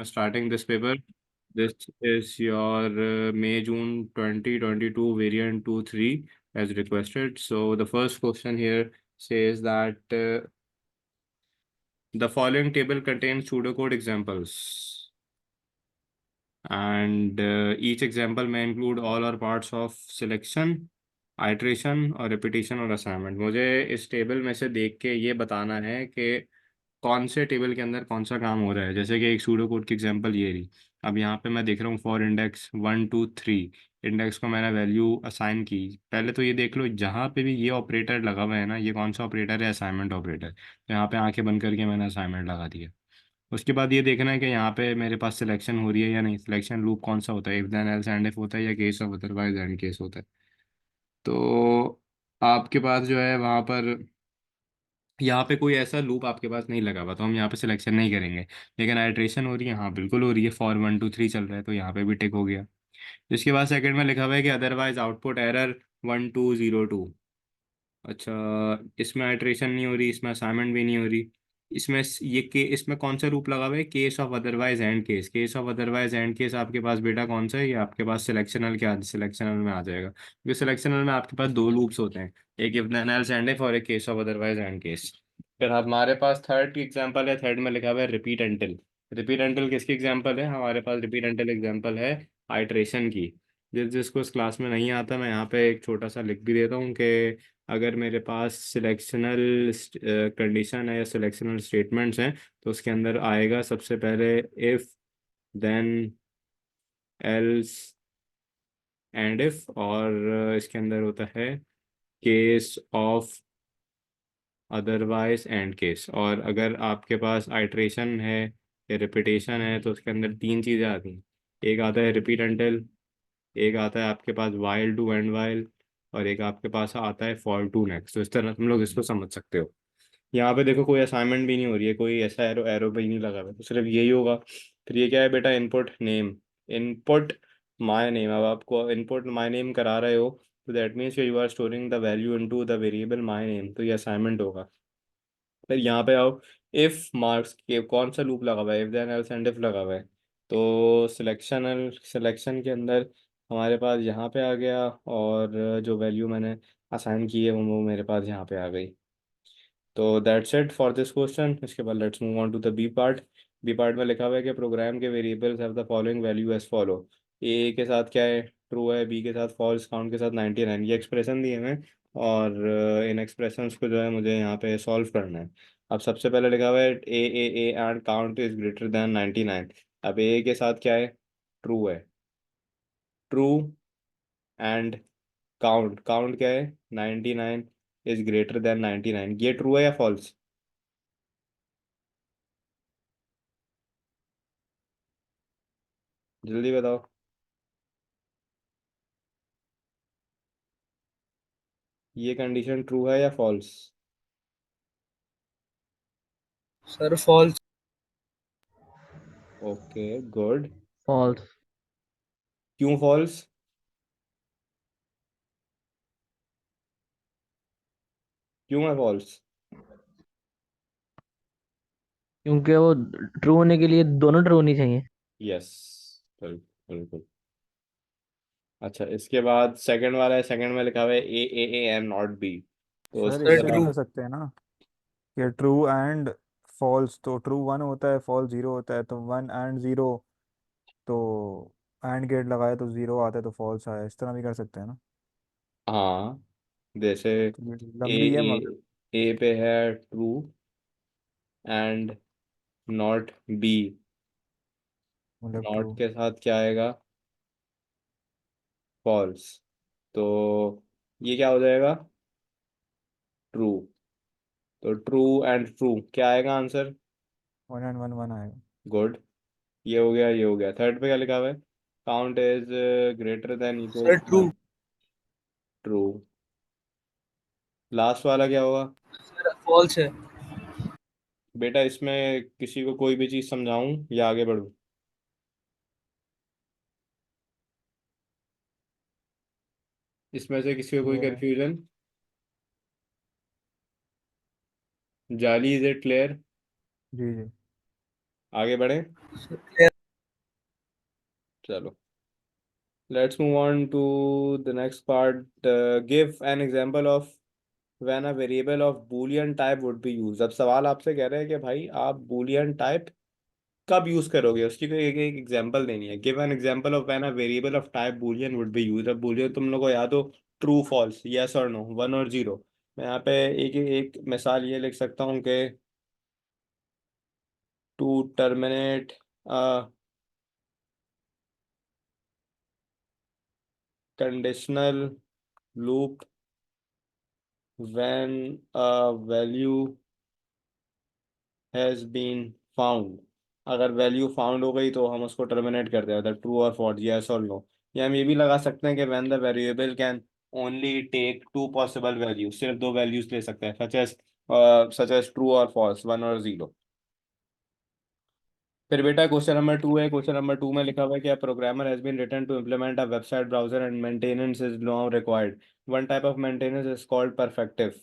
Starting this paper. This is your May-June 2022 variant 2-3 as requested. So the first question here says that the following table contains pseudocode examples, and each example may include all or parts of selection, iteration और repetition और assignment. मुझे इस table में से देख के ये बताना है कि कौन से टेबल के अंदर कौन सा काम हो रहा है। जैसे कि एक सूडो कोड की एग्जांपल ये रही। अब यहाँ पे मैं देख रहा हूँ फॉर इंडेक्स 1 2 3 इंडेक्स को मैंने वैल्यू असाइन की। पहले तो ये देख लो जहाँ पे भी ये ऑपरेटर लगा हुआ है ना, ये कौन सा ऑपरेटर है? Assignment operator. तो यहाँ पे आंखें बंद करके मैंने असाइनमेंट लगा दिया। उसके बाद ये देखना है कि यहाँ पे मेरे पास सिलेक्शन हो रही है या नहीं। सिलेक्शन लूप कौन सा होता है? If then else end if होता है या case of otherwise end case होता है। तो आपके पास जो है वहाँ पर यहाँ पे कोई ऐसा लूप आपके पास नहीं लगा हुआ, तो हम यहाँ पे सिलेक्शन नहीं करेंगे। लेकिन आइट्रेशन हो रही है, हाँ बिल्कुल हो रही है। फॉर 1 2 3 चल रहा है तो यहाँ पे भी टिक हो गया। इसके बाद सेकंड में लिखा हुआ है कि अदरवाइज आउटपुट एरर 1202। अच्छा, इसमें आइट्रेशन नहीं हो रही, इसमें असाइनमेंट भी नहीं हो रही। इसमें ये के इसमें कौन सा रूप लगा हुआ है? Case of otherwise end case. Case of otherwise end case आपके पास बेटा कौन सा है? ये आपके पास सिलेक्शनल क्या सिलेक्शनल में आ जाएगा, क्योंकि सिलेक्शनल में आपके पास दो लूप्स होते हैं, एक if then else end if और एक case of otherwise end case. फिर हमारे पास थर्ड की एग्जांपल है। थर्ड में लिखा हुआ है रिपीट एंटिल। रिपीट एंटिल किसकी एग्जांपल है? हमारे पास रिपीट एंटिल एग्जांपल है आइट्रेशन की। जिसको इस क्लास में नहीं आता, मैं यहाँ पे एक छोटा सा लिख भी देता हूँ कि अगर मेरे पास सिलेक्शनल कंडीशन है या सिलेक्शनल स्टेटमेंट्स हैं तो उसके अंदर आएगा सबसे पहले if then else end if, और इसके अंदर होता है case of otherwise end case. और अगर आपके पास आइट्रेशन है या रिपीटेशन है तो उसके अंदर तीन चीज़ें आती हैं। एक आता है रिपीट अंटिल, एक आता है आपके पास वाइल टू एंड वाइल, और एक आपके पास आता है फॉर टू नेक्स्ट। तो इस तरह तुम लोग इसको समझ सकते हो। यहाँ पे देखो कोई असाइनमेंट भी नहीं हो रही है, कोई ऐसा एरो एरो भी नहीं लगा हुआ है, तो सिर्फ यही होगा। फिर ये क्या है बेटा? Input name, input my name. अब आपको इनपुट माय नेम करा रहे हो तो that means you are storing the value into the variable my name, तो ये असाइनमेंट होगा। फिर यहाँ पे आओ, इफ मार्क्स के कौन सा लूप लगा हुआ है? If then else end if लगा हुआ है। तो सिलेक्शन के अंदर हमारे पास यहाँ पे आ गया, और जो वैल्यू मैंने असाइन की है वो मेरे पास यहाँ पे आ गई। तो that's it for this question. इसके बाद let's move on to the B part. B part में लिखा हुआ है कि प्रोग्राम के variables have the following value as follow. A के साथ क्या है? ट्रू है। बी के साथ फॉल्स, काउंट के साथ 99। ये एक्सप्रेशन दिए हैं, और इन एक्सप्रेशंस को जो है मुझे यहाँ पे सॉल्व करना है। अब सबसे पहले लिखा हुआ है A and count is greater then 99। अब ए के साथ क्या है? ट्रू है। ट्रू एंड काउंट, काउंट क्या है? 99 इज ग्रेटर देन 99। ये ट्रू है या फॉल्स? जल्दी बताओ। ये कंडीशन ट्रू है या false? Sir false. Okay, good. False. क्यों फॉल्स? क्यों है फॉल्स? क्योंकि वो ट्रू होने के लिए दोनों ट्रू होनी चाहिए। यस, बिल्कुल बिल्कुल। अच्छा, इसके बाद सेकंड वाला है। सेकंड में लिखा हुआ है ए एंड नॉट बी। तो सर इसको सर इससे जरा। नहीं ट्रू। कर सकते हैं ना कि ट्रू एंड फॉल्स, तो ट्रू वन होता है फॉल्स जीरो होता है, तो वन एंड जीरो, तो एंड गेट लगाए तो जीरो आता है तो फॉल्स आया, इस तरह भी कर सकते हैं ना। हाँ, जैसे तो ये ए लंबी है मगर। ए पे है ट्रू एंड नॉट बी। मतलब नॉट ट्रू। के साथ क्या आएगा? फॉल्स। तो ये क्या हो जाएगा? ट्रू। तो ट्रू एंड ट्रू क्या आएगा answer? One and one one आएगा। गुड। ये हो गया, ये हो गया। थर्ड पे क्या लिखा हुआ है? Count is greater than equal sir to true. One. True. Last वाला क्या होगा? सर फॉल्स है। बेटा इसमें किसी को कोई भी चीज़ समझाऊं या आगे बढ़ूं? इसमें से किसी को कोई क्लियर है। कंफ्यूजन? जाली, इज इट क्लियर? जी जी। आगे बढ़े। clear. चलो, let's move on to the next part. Give an example of when a variable of boolean type would be used. अब सवाल आपसे कह रहे हैं कि भाई आप boolean type कब यूज करोगे, उसकी कोई एक एग्जांपल देनी है। Give an example of when a variable of type Boolean would be use. अब बूलियन तुम लोग को याद हो, ट्रू फॉल्स, यस और नो, वन और जीरो। मैं यहाँ पे एक एक मिसाल ये लिख सकता हूँ कि to terminate conditional loop when a value has been found. अगर वैल्यू फाउंड हो गई तो हम उसको टर्मिनेट कर देते हैं, ट्रू और फॉल्स, यस और नो। या हम ये भी लगा सकते हैं कि when the variable can only take two possible values, सिर्फ दो वैल्यूज ले सकते हैं, सच एज ट्रू और फॉल्स, वन और जीरो। फिर बेटा क्वेश्चन नंबर टू है। क्वेश्चन नंबर टू में लिखा हुआ है कि programmer has been written to implement a website browser and maintenance is now required. One type of maintenance is called perfective.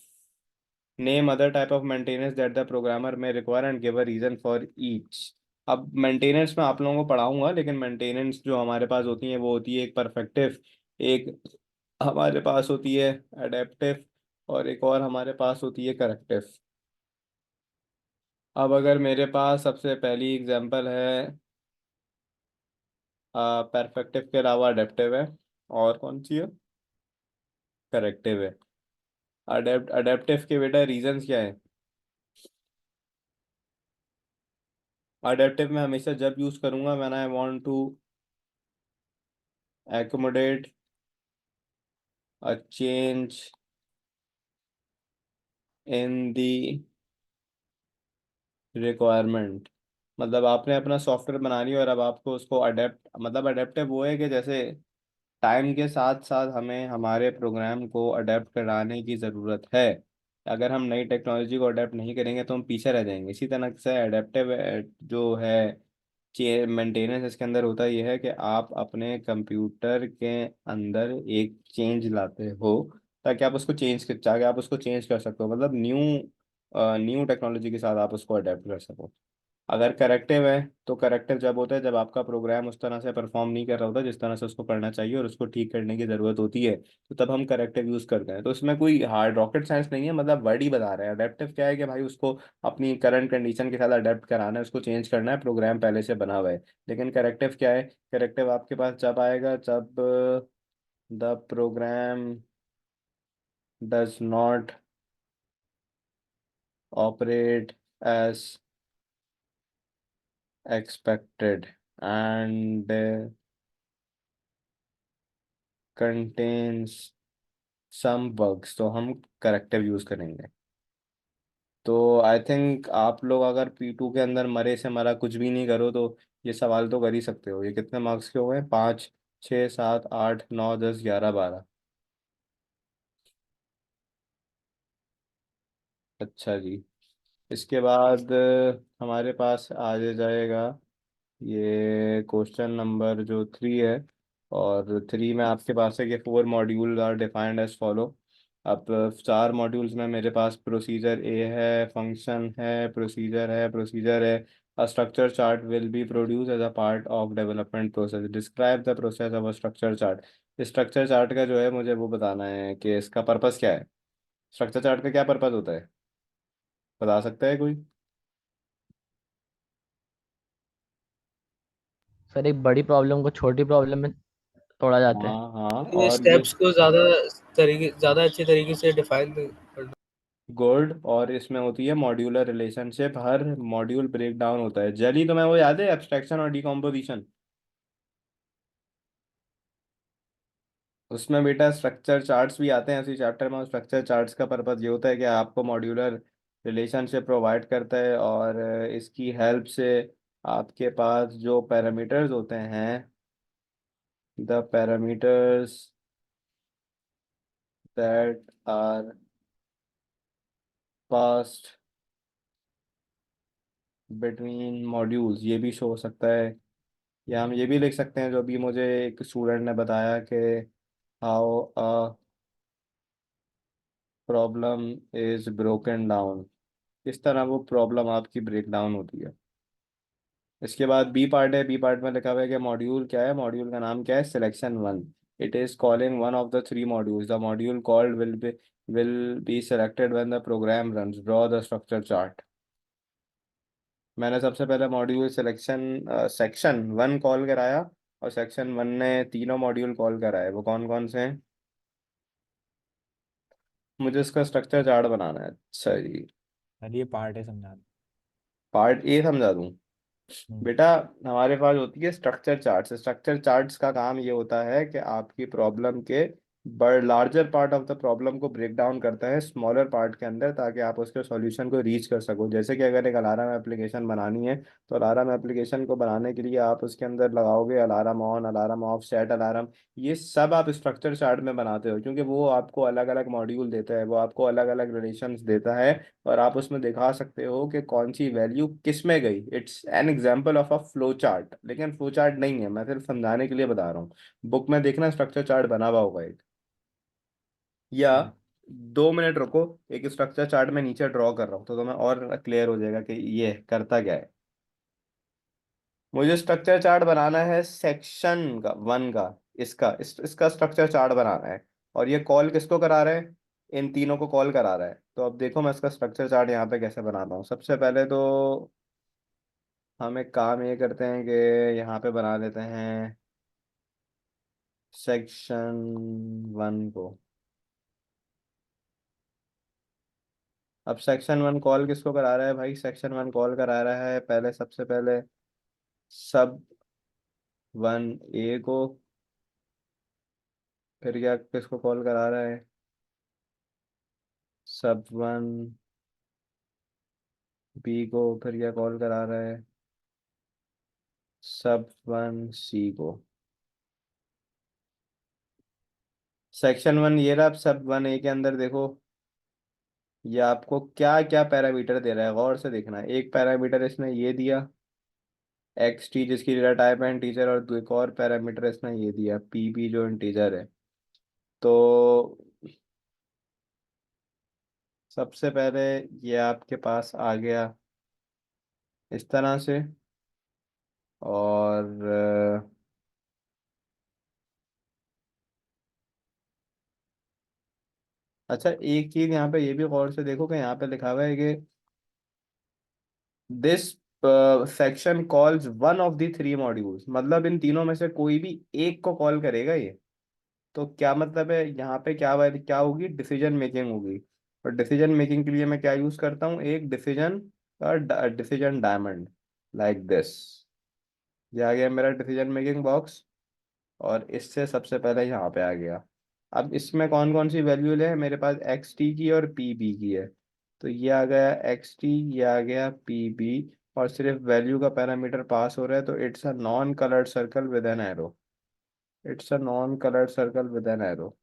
Name other type of maintenance that the programmer में require and give a reason for each. अब maintenance में आप लोगों को पढ़ाऊंगा, लेकिन maintenance जो हमारे पास होती है वो होती है एक परफेक्टिव, एक हमारे पास होती है अडेप्टिव, और एक और हमारे पास होती है करेक्टिव। अब अगर मेरे पास सबसे पहली एग्जांपल है परफेक्टिव के अलावा अडेप्टिव है, और कौन सी है, करेक्टिव है। अडेप्टिव के बेटा रीजंस क्या है। अडेप्टिव में हमेशा जब यूज करूंगा when I want to accommodate a change in the requirement। मतलब आपने अपना सॉफ्टवेयर बना लिया और अब आपको उसको अडेप्ट, मतलब अडेप्टिव वो है कि जैसे टाइम के साथ साथ हमें हमारे प्रोग्राम को अडेप्ट कराने की ज़रूरत है। अगर हम नई टेक्नोलॉजी को अडेप्ट नहीं करेंगे तो हम पीछे रह जाएंगे। इसी तरह से अडेप्टिव जो है मेंटेनेंस इसके अंदर होता यह है कि आप अपने कंप्यूटर के अंदर एक चेंज लाते हो, ताकि आप उसको चेंज कर सको, मतलब न्यू टेक्नोलॉजी के साथ आप उसको अडेप्ट कर सको। अगर करेक्टिव है तो करेक्टिव जब होता है जब आपका प्रोग्राम उस तरह से परफॉर्म नहीं कर रहा होता जिस तरह से उसको करना चाहिए और उसको ठीक करने की ज़रूरत होती है, तो तब हम करेक्टिव यूज़ करते हैं। तो इसमें कोई हार्ड रॉकेट साइंस नहीं है, मतलब वर्ड ही बता रहे हैं। अडेप्टिव क्या है कि भाई उसको अपनी करंट कंडीशन के साथ अडेप्ट कराना है, उसको चेंज करना है, प्रोग्राम पहले से बना हुआ है। लेकिन करेक्टिव क्या है, करेक्टिव आपके पास जब आएगा जब the program does not operate as expected and contains some bugs, तो हम करेक्टिव यूज करेंगे। तो आई थिंक आप लोग अगर P2 के अंदर मरे से मरा कुछ भी नहीं करो तो ये सवाल तो कर ही सकते हो। ये कितने मार्क्स के हो गए, 5 6 7 8 9 10 11 12। अच्छा जी। इसके बाद हमारे पास आ जाएगा ये क्वेश्चन नंबर जो थ्री है। और थ्री में आपके पास है कि four module are defined as follow. अब चार मॉड्यूल्स में मेरे पास प्रोसीजर ए है, फंक्शन है, प्रोसीजर है। A structure chart will be produce as a part of development process. Describe the process of a structure chart. Structure chart का जो है मुझे वो बताना है कि इसका पर्पस क्या है। स्ट्रक्चर चार्ट का क्या पर्पस होता है, बता सकता है कोई। सर एक बड़ी प्रॉब्लम को छोटी प्रॉब्लम में तोड़ा जाता है। हाँ हाँ, ये और ये स्टेप्स को ज़्यादा अच्छे तरीके से डिफाइन करना। गुड। और इसमें होती है मॉड्यूलर रिलेशनशिप, हर मॉड्यूल ब्रेक डाउन होता है। जली तुम्हें वो याद है, एब्स्ट्रैक्शन और डिकम्पोजिशन। उसमें बेटा स्ट्रक्चर चार्ट्स भी आते हैं उसी चैप्टर में। स्ट्रक्चर चार्ट्स का पर्पस ये होता है कि आपको मॉड्यूलर रिलेशनशिप प्रोवाइड करता है, और इसकी हेल्प से आपके पास जो पैरामीटर्स होते हैं, the parameters that are passed between modules, ये भी शो हो सकता है। या हम ये भी लिख सकते हैं जो भी मुझे एक स्टूडेंट ने बताया कि how a problem is broken down, किस तरह वो प्रॉब्लम आपकी ब्रेक डाउन होती है। इसके बाद बी पार्ट है। बी पार्ट में लिखा हुआ है कि मॉड्यूल क्या है, मॉड्यूल का नाम क्या है, selection one. It is calling one of the three modules, the module called will be selected when the program runs, draw the structure chart. मैंने सबसे पहले module selection section one call कराया, और सेक्शन वन ने तीनों module call कराए। वो कौन कौन से हैं? मुझे इसका स्ट्रक्चर चार्ट बनाना है। अच्छा जी। सर ये पार्ट है, समझा दो। पार्ट ए समझा दूं? हम्म। बेटा, हमारे पास होती है स्ट्रक्चर चार्ट्स। स्ट्रक्चर चार्ट्स का काम ये होता है कि आपकी प्रॉब्लम के बड़ larger part of the problem को ब्रेक डाउन करता है स्मॉलर पार्ट के अंदर, ताकि आप उसके सॉल्यूशन को रीच कर सको। जैसे कि अगर एक अलार्म एप्लीकेशन बनानी है, तो अलार्म एप्लीकेशन को बनाने के लिए आप उसके अंदर लगाओगे alarm on, alarm off, set alarm. ये सब आप स्ट्रक्चर चार्ट में बनाते हो, क्योंकि वो आपको अलग अलग मॉड्यूल देता है, वो आपको अलग अलग रिलेशंस देता है, और आप उसमें दिखा सकते हो कि कौन सी वैल्यू किस में गई। It's an example of a flow chart, लेकिन फ्लो चार्ट नहीं है, मैं सिर्फ समझाने के लिए बता रहा हूँ। बुक में देखना स्ट्रक्चर चार्ट बना हुआ होगा एक, या ठीक है। 2 मिनट रुको, एक स्ट्रक्चर चार्ट में नीचे ड्रॉ कर रहा हूँ, तो तुम्हें और क्लियर हो जाएगा कि ये करता क्या है। मुझे स्ट्रक्चर चार्ट बनाना है सेक्शन का वन का, इसका स्ट्रक्चर चार्ट बनाना है। और ये कॉल किसको करा रहा है? इन तीनों को कॉल करा रहा है। तो अब देखो मैं इसका स्ट्रक्चर चार्ट यहाँ पे कैसे बनाता हूँ। सबसे पहले तो हम एक काम ये करते हैं कि यहाँ पे बना लेते हैं सेक्शन वन को। अब सेक्शन वन कॉल किसको करा रहा है भाई? सेक्शन वन कॉल करा रहा है पहले, सबसे पहले सब वन ए को। फिर क्या किसको कॉल करा रहा है? सब वन बी को। फिर क्या कॉल करा रहा है? सब वन सी को। सेक्शन वन ये रहा। अब सब वन ए के अंदर देखो, ये आपको क्या क्या पैरामीटर दे रहा है, गौर से देखना। एक पैरामीटर इसने ये दिया एक्स टी, जिसकी डेटा टाइप है इंटीजर, और एक और पैरामीटर इसने ये दिया पी पी, जो इंटीजर है। तो सबसे पहले ये आपके पास आ गया इस तरह से। और अच्छा, एक चीज यहाँ पे ये भी गौर से देखो कि यहाँ पे लिखा हुआ है कि this section calls one of the three modules, मतलब इन तीनों में से कोई भी एक को कॉल करेगा ये। तो क्या मतलब है यहाँ पे? क्या होगी? डिसीजन मेकिंग होगी। और डिसीजन मेकिंग के लिए मैं क्या यूज करता हूँ? एक डिसीजन का डिसीजन डायमंड, लाइक दिस। ये आ गया मेरा डिसीजन मेकिंग बॉक्स, और इससे सबसे पहले यहाँ पे आ गया। अब इसमें कौन कौन सी वैल्यू है मेरे पास? एक्स टी की और पी बी की है। तो ये आ गया एक्स टी, ये आ गया पी बी, और सिर्फ वैल्यू का पैरामीटर पास हो रहा है, तो it's a non coloured circle with an arrow. It's a non coloured circle with an arrow.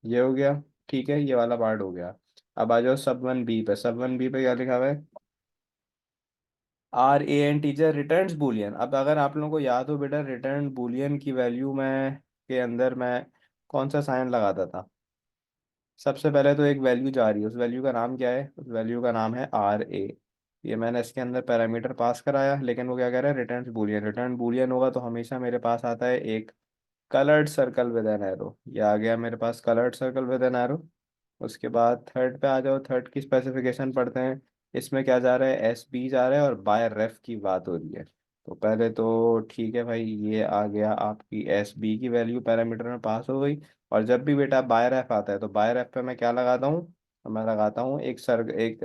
ये हो गया। ठीक है, ये वाला पार्ट हो गया। अब आ जाओ सब वन बी पे। सब वन बी पे क्या लिखा हुआ है? R A N teacher returns Boolean. अब अगर आप लोगों को याद हो बेटा, रिटर्न बूलियन की वैल्यू में के अंदर मैं कौन सा साइन लगाता था? सबसे पहले तो एक वैल्यू जा रही है, उस वैल्यू का नाम क्या है? उस वैल्यू का नाम है आर ए। ये मैंने इसके अंदर पैरामीटर पास कराया, लेकिन वो क्या कह रहा है? Return Boolean. रिटर्न बूलियन होगा तो हमेशा मेरे पास आता है एक coloured circle with an arrow. ये आ गया मेरे पास coloured circle with an arrow. उसके बाद थर्ड पे आ जाओ। थर्ड की स्पेसिफिकेशन पढ़ते हैं। इसमें क्या जा रहा है? एस बी जा रहा है, और बाय रेफ की बात हो रही है। तो पहले तो ठीक है भाई, ये आ गया आपकी एस बी की वैल्यू पैरामीटर में पास हो गई। और जब भी बेटा बाय रेफ आता है, तो बाय रेफ पे मैं क्या लगाता हूँ? तो मैं लगाता हूँ एक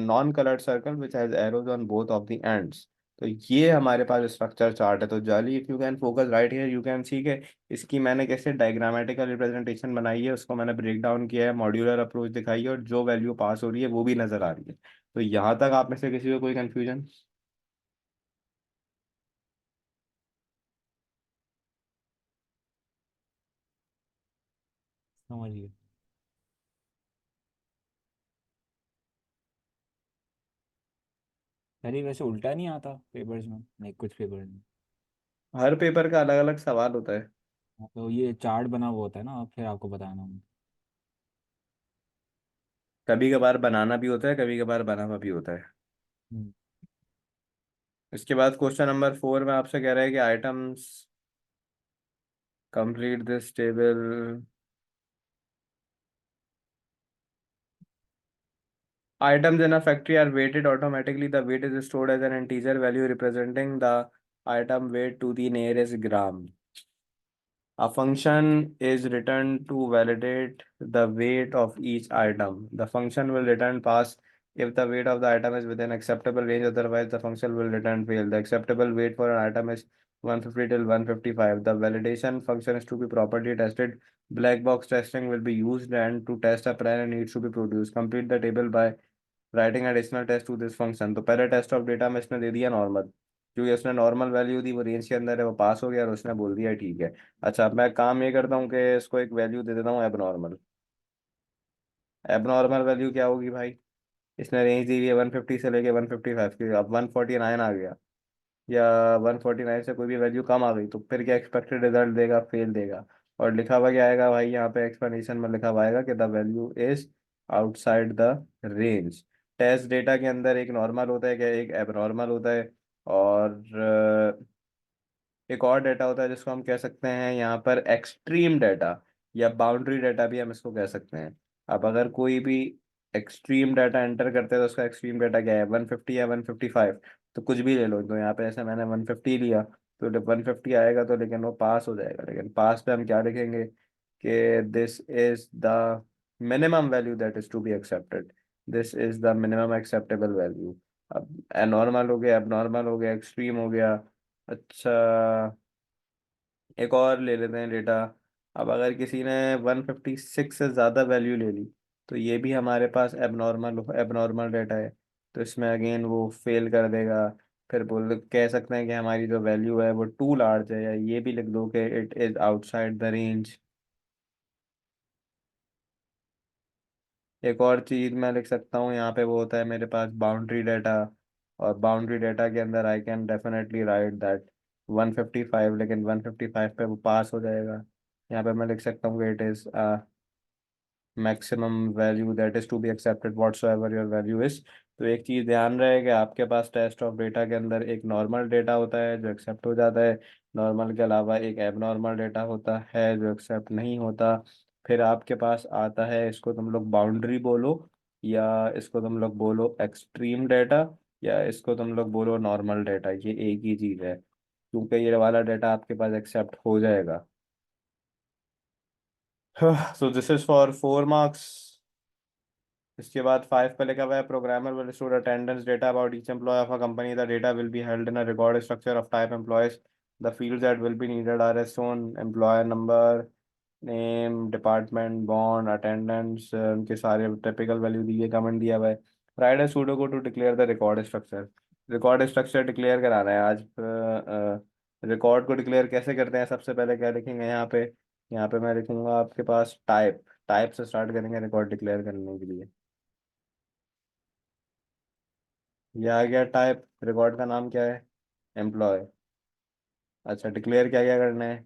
non coloured circle which has arrows on both of the ends. तो ये हमारे पास स्ट्रक्चर चार्ट है। तो जाली, if you can focus right here, you can see के इसकी मैंने कैसे डायग्रामेटिकल रिप्रेजेंटेशन बनाई है, उसको मैंने ब्रेक डाउन किया है, मॉड्यूलर अप्रोच दिखाई है, और जो वैल्यू पास हो रही है वो भी नजर आ रही है। तो यहाँ तक आप में से किसी को कोई कंफ्यूजन? समझ गए। सर ये वैसे उल्टा नहीं आता पेपर्स में, नहीं कुछ पेपर में। हर पेपर का अलग अलग सवाल होता है। हाँ, तो ये चार्ट बना हुआ होता है ना, फिर आपको बताना होगा। कभी कभार बनाना भी होता है, कभी कभार बना हुआ भी होता है। हम्म। इसके बाद क्वेश्चन नंबर 4 में आपसे कह रहा है कि items complete this table. Items in a factory are weighted automatically. The weight is stored as an integer value representing the item weight to the nearest gram. A function is written to validate the weight of each item. The function will return pass if the weight of the item is within acceptable range, otherwise the function will return fail. The acceptable weight for an item is 150 till 155. The validation function is to be properly tested. Black box testing will be used, and to test a plan needs to be produced. Complete the table by writing additional test to this function. तो पहले test of data में इसने दे दिया normal, क्योंकि उसने normal value दी, वो range के अंदर है, वो पास हो गया और उसने बोल दिया ठीक है। अच्छा, अब मैं काम ये करता हूँ कि इसको एक वैल्यू दे देता हूँ एबनॉर्मल। एबनॉर्मल वैल्यू क्या होगी भाई? इसने रेंज दी हुई है 150 से लेके 155 की, अब 149 आ गया या 149 से कोई भी वैल्यू कम आ गई तो फिर क्या एक्सपेक्टेड रिजल्ट देगा? फेल देगा। और लिखा हुआ क्या आएगा भाई? यहाँ पे एक्सप्लेनेशन में लिखा हुआ आएगा कि the value is outside the range. Test data के अंदर एक नॉर्मल होता है, क्या एक एबनॉर्मल होता है, और एक और डेटा होता है जिसको हम कह सकते हैं यहाँ पर एक्सट्रीम डाटा, या बाउंड्री डाटा भी हम इसको कह सकते हैं। अब अगर कोई भी एक्सट्रीम डाटा एंटर करते हैं तो उसका एक्सट्रीम डाटा क्या है? 150 या 155? तो कुछ भी ले लो। तो यहाँ पे ऐसे मैंने 150 लिया, तो जब 150 आएगा तो लेकिन वो पास हो जाएगा। लेकिन पास पे हम क्या लिखेंगे कि this is the minimum value that is to be accepted, this is the minimum acceptable value. अब एनॉर्मल हो गया, एबनॉर्मल हो गया, एक्सट्रीम हो गया। अच्छा, एक और ले लेते हैं डेटा। अब अगर किसी ने 156 से ज़्यादा वैल्यू ले ली तो ये भी हमारे पास एबनॉर्मल डेटा है, तो इसमें अगेन वो फेल कर देगा। फिर बोल कह सकते हैं कि हमारी जो वैल्यू है वो टू लार्ज है, या ये भी लिख दो कि it is outside the range. एक और चीज़ मैं लिख सकता हूँ यहाँ पे, वो होता है मेरे पास बाउंड्री डाटा। और बाउंड्री डाटा के अंदर I can definitely right that 155, लेकिन 155 पे वो पास हो जाएगा। यहाँ पे मैं लिख सकता हूँ कि it is maximum value that is to be accepted whatsoever your value is. तो एक चीज़ ध्यान रहे कि आपके पास टेस्ट ऑफ डेटा के अंदर एक नॉर्मल डेटा होता है जो एक्सेप्ट हो जाता है, नॉर्मल के अलावा एक एबनॉर्मल डेटा होता है जो एक्सेप्ट नहीं होता। फिर आपके पास आता है, इसको तुम लोग बाउंड्री बोलो, या इसको तुम लोग बोलो एक्सट्रीम डेटा, या इसको तुम लोग बोलो नॉर्मल डेटा, ये एक ही चीज़ है, क्योंकि ये वाला डेटा आपके पास एक्सेप्ट हो जाएगा। So this is for 4 marks. इसके बाद 5 पे लिखा हुआ है programmer will store attendance data about each employee of a company. The data will be held in a record structure of type employees. The fields that will be needed are as shown, employer number, name, department, bond, attendance, उनके सारे typical value दिए, comment दिया हुआ है। Right है pseudo code to declare the record structure. Record structure declare कराना है आज। रिकॉर्ड को डिक्लेयर कैसे करते हैं? सबसे पहले क्या लिखेंगे यहाँ पे? यहाँ पे मैं लिखूंगा आपके पास टाइप। टाइप से स्टार्ट करेंगे रिकॉर्ड डिक्लेयर करने के लिए। ये आ गया टाइप। रिकॉर्ड का नाम क्या है? एम्प्लॉय। अच्छा, डिक्लेयर क्या क्या करना है?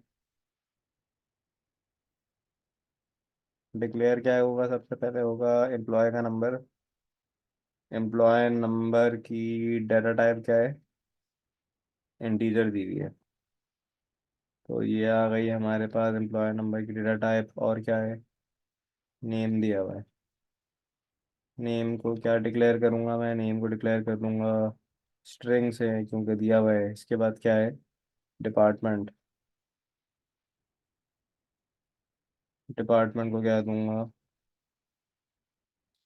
डिक्लेयर क्या होगा? सबसे पहले होगा एम्प्लॉय का नंबर। एम्प्लॉय नंबर की डाटा टाइप क्या है? इंटीजर दी हुई है। तो ये आ गई हमारे पास एम्प्लॉय नंबर की डाटा टाइप। और क्या है? नेम दिया हुआ है। नेम को क्या डिक्लेयर करूंगा मैं? नेम को डिक्लेयर कर दूंगा स्ट्रिंग से, क्योंकि दिया हुआ है। इसके बाद क्या है? डिपार्टमेंट। डिपार्टमेंट को क्या दूंगा?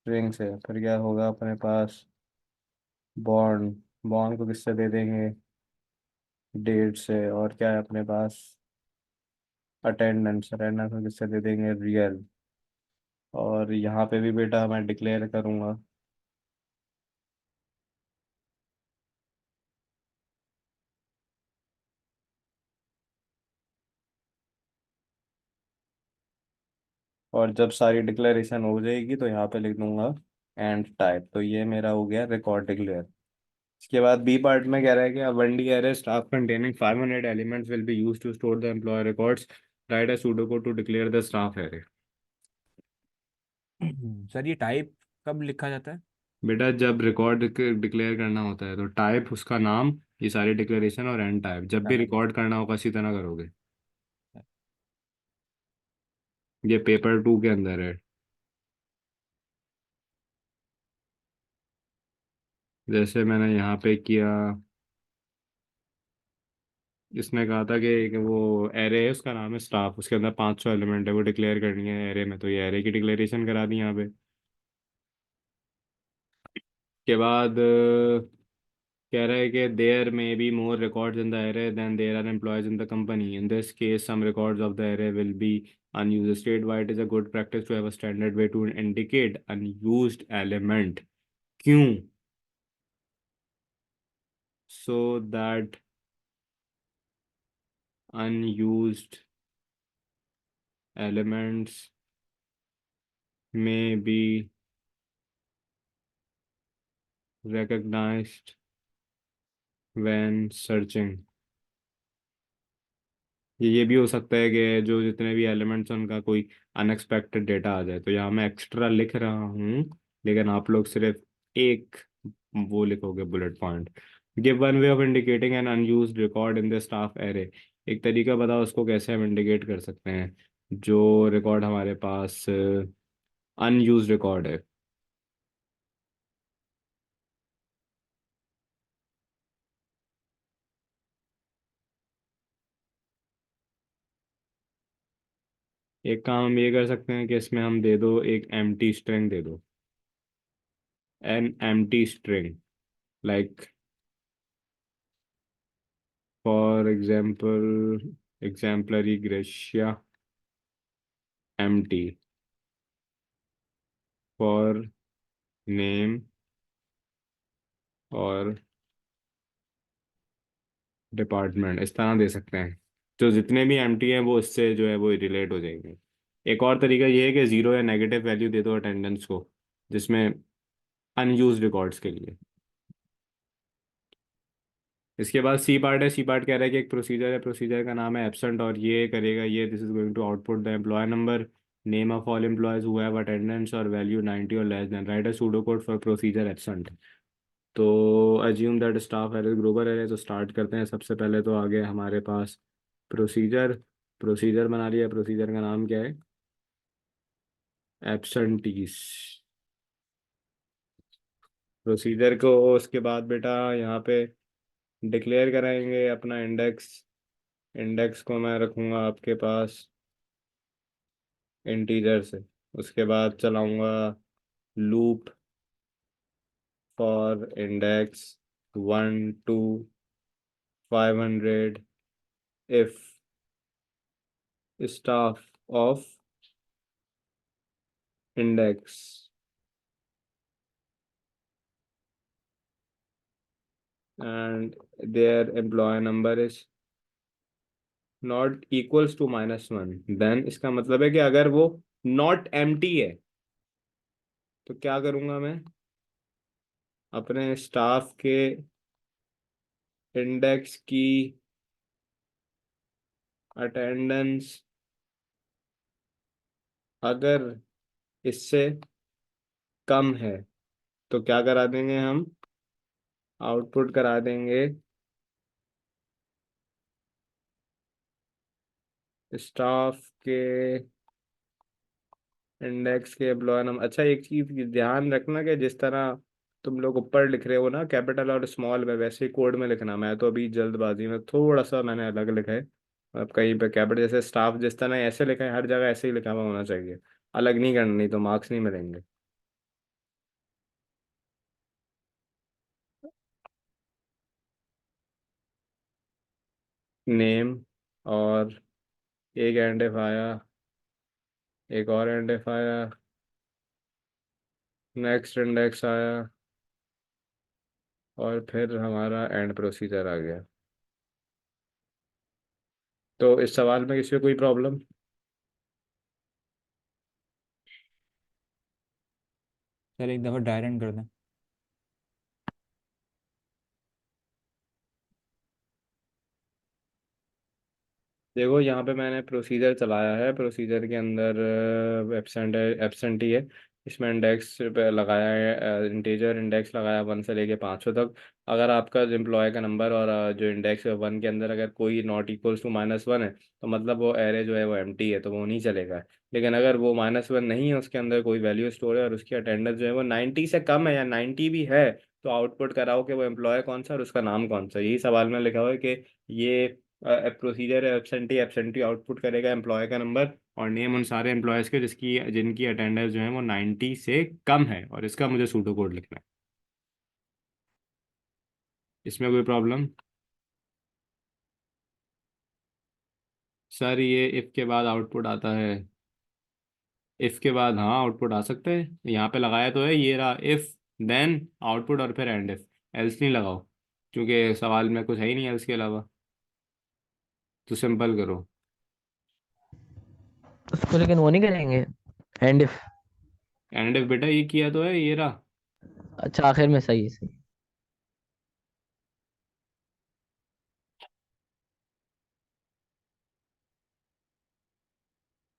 स्ट्रिंग से। फिर क्या होगा अपने पास? बॉन्ड। बॉन्ड को किससे दे देंगे? डेट से। और क्या है अपने पास? अटेंडेंस। अटेंडेंस को किससे दे देंगे? रियल। और यहाँ पे भी बेटा मैं डिक्लेयर करूँगा और जब सारी डिक्लेरेशन हो जाएगी तो यहाँ पे लिख दूंगा एंड टाइप। तो ये मेरा हो गया रिकॉर्ड डिक्लेयर। इसके बाद बी पार्ट में कह रहा है कि one D array staff containing 500 elements will be use to store the employee records. Write a pseudo code to declare the staff array. Sir ये टाइप कब लिखा जाता है? बेटा जब रिकॉर्ड डिक्लेयर करना होता है तो टाइप उसका नाम ये सारी डिक्लेरेशन और एंड टाइप जब भी रिकॉर्ड करना होगा इसी तरह करोगे। ये पेपर 2 के अंदर है। जैसे मैंने यहाँ पे किया, इसने कहा था कि वो एरे है, उसका नाम है स्टाफ, उसके अंदर 500 एलिमेंट है, वो डिक्लेयर करनी है एरे में, तो ये एरे की डिक्लेरेशन करा दी यहाँ पे। के बाद कह रहा है कि there may be more records in the array then there are employees in the company, in this case some records of the array will be unused. State why it is a good practice to have a standard way to indicate unused element. क्यों? So that unused elements may be recognized when searching. ये भी हो सकता है कि जो जितने भी एलिमेंट्स हैं उनका कोई अनएक्सपेक्टेड डेटा आ जाए, तो यहाँ मैं एक्स्ट्रा लिख रहा हूँ, लेकिन आप लोग सिर्फ एक वो लिखोगे bullet point. Give one way of indicating an unused record in the staff array. एक तरीका बताओ उसको कैसे हम इंडिकेट कर सकते हैं जो रिकॉर्ड हमारे पास अनयूज्ड रिकॉर्ड है। एक काम हम ये कर सकते हैं कि इसमें हम दे दो एक एम्प्टी स्ट्रिंग दे दो, an empty string, like for example exemplary gracia empty for name और डिपार्टमेंट, इस तरह दे सकते हैं। जो जितने भी एम्प्टी हैं वो इससे जो है वो रिलेट हो जाएंगे। एक और तरीका ये है कि ज़ीरो या नेगेटिव वैल्यू दे दो अटेंडेंस को, जिसमें अनयूज रिकॉर्ड्स के लिए। इसके बाद सी पार्ट है। सी पार्ट कह रहा है कि एक प्रोसीजर है, प्रोसीजर का नाम है एब्सेंट, और ये करेगा ये this is going to output the employee number, name of all employees who have attendance और वैल्यू 90 और less than, write a pseudo code for procedure absent. तो assume that staff array global array, तो start करते हैं। सबसे पहले तो आ गया हमारे पास प्रोसीजर, प्रोसीजर बना लिया। प्रोसीजर का नाम क्या है? एब्सेंटीज। प्रोसीजर को उसके बाद बेटा यहाँ पे डिक्लेयर कराएंगे अपना इंडेक्स। इंडेक्स को मैं रखूँगा आपके पास इंटीजर से। उसके बाद चलाऊँगा loop for index 1 to 500 if staff of index and their employee number is not equals to -1, then इसका मतलब है कि अगर वो नॉट एम्प्टी है तो क्या करूंगा मैं? अपने स्टाफ के इंडेक्स की अटेंडेंस अगर इससे कम है तो क्या करा देंगे हम? आउटपुट करा देंगे स्टाफ के इंडेक्स के एम्प्लॉय नंबर। अच्छा, एक चीज ध्यान रखना कि जिस तरह तुम लोग ऊपर लिख रहे हो ना कैपिटल और स्मॉल में, वैसे ही कोड में लिखना। मैं तो अभी जल्दबाजी में थोड़ा सा मैंने अलग लिखा है। अब कहीं पे कैपिटल जैसे स्टाफ जिस तरह ऐसे लिखा है, हर जगह ऐसे ही लिखा हुआ होना चाहिए। अलग नहीं करना, नहीं तो मार्क्स नहीं मिलेंगे। नेम और एक एंडिफ आया, एक और एंडिफ आया, नेक्स्ट इंडेक्स आया, और फिर हमारा एंड प्रोसीजर आ गया। तो इस सवाल में किसी को कोई प्रॉब्लम? चल एक दफ़ा ड्राई रन कर दें। देखो यहाँ पे मैंने प्रोसीजर चलाया है, प्रोसीजर के अंदर एब्सेंट है, एब्सेंटी है। इसमें इंडेक्स पे लगाया है, इंटीजर इंडेक्स लगाया 1 से लेके 500 तक। अगर आपका एम्प्लॉय का नंबर और जो इंडेक्स है 1 के अंदर अगर कोई नॉट इक्वल्स टू -1 है, तो मतलब वो एरे जो है वो एम्प्टी है, तो वो नहीं चलेगा। लेकिन अगर वो -1 नहीं है, उसके अंदर कोई वैल्यू स्टोर है और उसकी अटेंडेंस जो है वो 90 से कम है या 90 भी है, तो आउटपुट कराओ कि वो एम्प्लॉय कौन सा और उसका नाम कौन सा। यही सवाल में लिखा हुआ है कि ये प्रोसीजर है। एब्सेंटी एब्सेंटी आउटपुट करेगा एम्प्लॉय का नंबर और नेम उन सारे एम्प्लॉयज़ के जिसकी जिनकी अटेंडेंस जो है वो 90 से कम है, और इसका मुझे सूडो कोड लिखना है। इसमें कोई प्रॉब्लम? सर ये इफ़ के बाद आउटपुट आता है। इफ़ के बाद हाँ आउटपुट आ सकता है, यहाँ पे लगाया तो है, ये रहा इफ़ देन आउटपुट और फिर एंड इफ। एल्स नहीं लगाओ, क्योंकि सवाल में कुछ है ही नहीं एल्स के अलावा। तो सिंपल करो। उसको लेकिन वो नहीं करेंगे एंड इफ। एंड इफ बेटा ये किया तो है, ये रहा। अच्छा आखिर में, सही है सही।